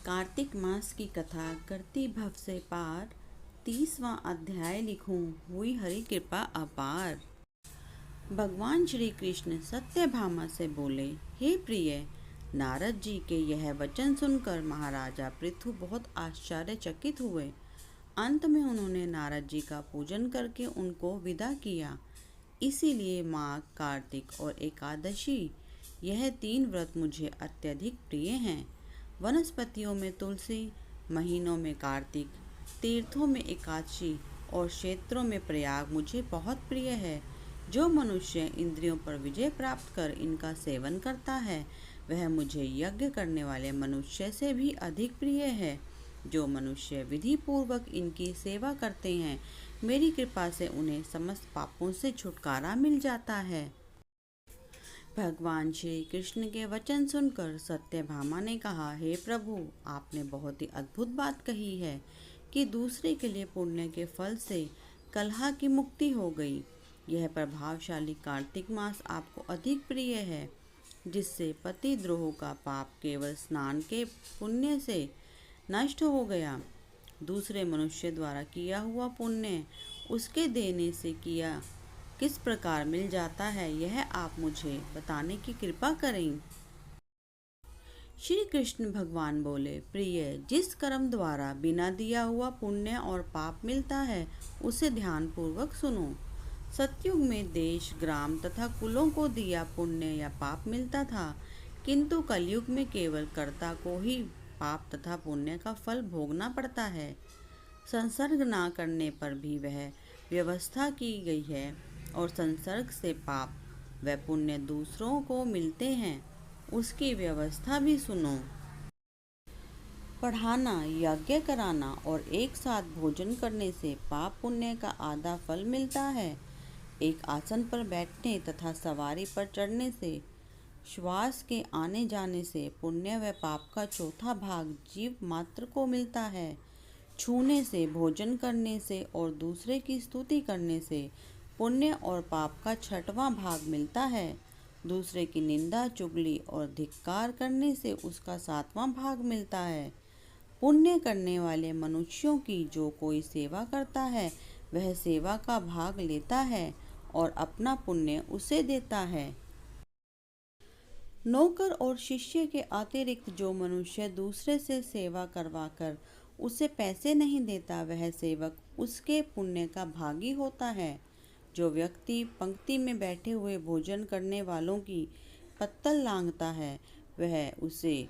कार्तिक मास की कथा करती भव से पार, 30वां अध्याय लिखूं, हुई हरि कृपा अपार। भगवान श्री कृष्ण सत्यभामा से बोले, हे प्रिय, नारद जी के यह वचन सुनकर महाराजा पृथु बहुत आश्चर्यचकित हुए। अंत में उन्होंने नारद जी का पूजन करके उनको विदा किया। इसीलिए माघ, कार्तिक और एकादशी, यह 3 व्रत मुझे अत्यधिक प्रिय हैं। वनस्पतियों में तुलसी, महीनों में कार्तिक, तीर्थों में एकादशी और क्षेत्रों में प्रयाग मुझे बहुत प्रिय है। जो मनुष्य इंद्रियों पर विजय प्राप्त कर इनका सेवन करता है, वह मुझे यज्ञ करने वाले मनुष्य से भी अधिक प्रिय है। जो मनुष्य विधि पूर्वक इनकी सेवा करते हैं, मेरी कृपा से उन्हें समस्त पापों से छुटकारा मिल जाता है। भगवान श्री कृष्ण के वचन सुनकर सत्यभामा ने कहा, हे प्रभु, आपने बहुत ही अद्भुत बात कही है कि दूसरे के लिए पुण्य के फल से कलह की मुक्ति हो गई। यह प्रभावशाली कार्तिक मास आपको अधिक प्रिय है, जिससे पतिद्रोह का पाप केवल स्नान के पुण्य से नष्ट हो गया। दूसरे मनुष्य द्वारा किया हुआ पुण्य उसके देने से किया किस प्रकार मिल जाता है, यह आप मुझे बताने की कृपा करें। श्री कृष्ण भगवान बोले, प्रिय, जिस कर्म द्वारा बिना दिया हुआ पुण्य और पाप मिलता है, उसे ध्यान पूर्वक सुनो। सतयुग में देश, ग्राम तथा कुलों को दिया पुण्य या पाप मिलता था, किंतु कलयुग में केवल कर्ता को ही पाप तथा पुण्य का फल भोगना पड़ता है। संसर्ग ना करने पर भी वह व्यवस्था की गई है, और संसर्ग से पाप व पुण्य दूसरों को मिलते हैं, उसकी व्यवस्था भी सुनो। पढ़ाना, यज्ञ कराना और एक साथ भोजन करने से पाप पुण्य का आधा फल मिलता है। एक आसन पर बैठने तथा सवारी पर चढ़ने से, श्वास के आने जाने से पुण्य व पाप का चौथा भाग जीव मात्र को मिलता है। छूने से, भोजन करने से और दूसरे की स्तुति करने से पुण्य और पाप का 6वां भाग मिलता है। दूसरे की निंदा, चुगली और धिक्कार करने से उसका 7वां भाग मिलता है। पुण्य करने वाले मनुष्यों की जो कोई सेवा करता है, वह सेवा का भाग लेता है और अपना पुण्य उसे देता है। नौकर और शिष्य के अतिरिक्त जो मनुष्य दूसरे से सेवा करवाकर उसे पैसे नहीं देता, वह सेवक उसके पुण्य का भागी होता है। जो व्यक्ति पंक्ति में बैठे हुए भोजन करने वालों की पत्तल लांघता है, वह उसे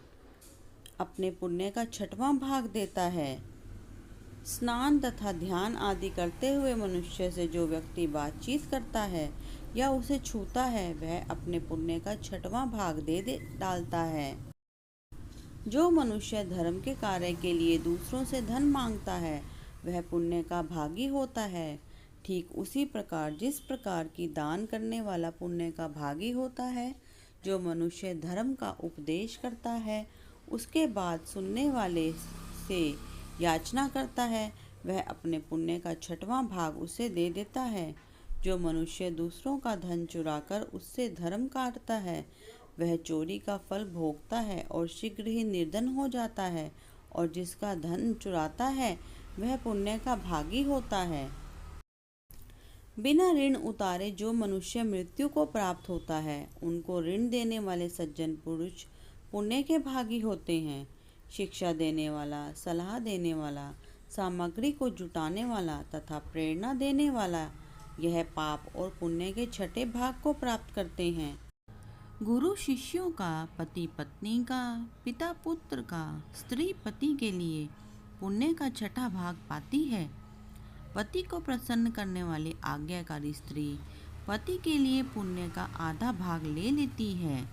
अपने पुण्य का 6वां भाग देता है। स्नान तथा ध्यान आदि करते हुए मनुष्य से जो व्यक्ति बातचीत करता है या उसे छूता है, वह अपने पुण्य का 6वां भाग दे डालता है। जो मनुष्य धर्म के कार्य के लिए दूसरों से धन मांगता है, वह पुण्य का भागी होता है। ठीक उसी प्रकार जिस प्रकार की दान करने वाला पुण्य का भागी होता है, जो मनुष्य धर्म का उपदेश करता है, उसके बाद सुनने वाले से याचना करता है, वह अपने पुण्य का 6वां भाग उसे दे देता है। जो मनुष्य दूसरों का धन चुराकर उससे धर्म काटता है, वह चोरी का फल भोगता है और शीघ्र ही निर्धन हो जाता है। और जिसका धन चुराता है, वह पुण्य का भागी होता है। बिना ऋण उतारे जो मनुष्य मृत्यु को प्राप्त होता है, उनको ऋण देने वाले सज्जन पुरुष पुण्य के भागी होते हैं। शिक्षा देने वाला, सलाह देने वाला, सामग्री को जुटाने वाला तथा प्रेरणा देने वाला, यह पाप और पुण्य के 6ठे भाग को प्राप्त करते हैं। गुरु शिष्यों का, पति पत्नी का, पिता पुत्र का, स्त्री पति के लिए पुण्य का 6ठा भाग पाती है। पति को प्रसन्न करने वाली आज्ञाकारी स्त्री पति के लिए पुण्य का आधा भाग ले लेती है।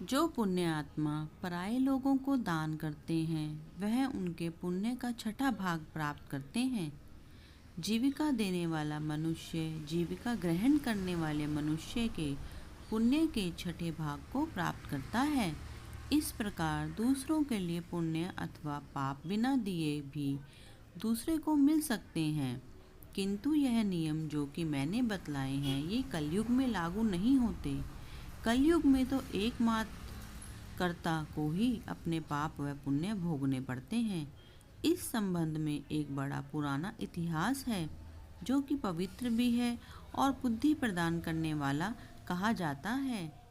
जो पुण्य आत्मा पराये लोगों को दान करते हैं, वह उनके पुण्य का 6ठा भाग प्राप्त करते हैं। जीविका देने वाला मनुष्य जीविका ग्रहण करने वाले मनुष्य के पुण्य के 6ठे भाग को प्राप्त करता है। इस प्रकार दूसरों के लिए पुण्य अथवा पाप बिना दिए भी दूसरे को मिल सकते हैं, किंतु यह नियम जो कि मैंने बतलाए हैं, ये कलयुग में लागू नहीं होते। कलयुग में तो एकमात्र कर्ता को ही अपने पाप व पुण्य भोगने पड़ते हैं। इस संबंध में एक बड़ा पुराना इतिहास है जो कि पवित्र भी है और बुद्धि प्रदान करने वाला कहा जाता है।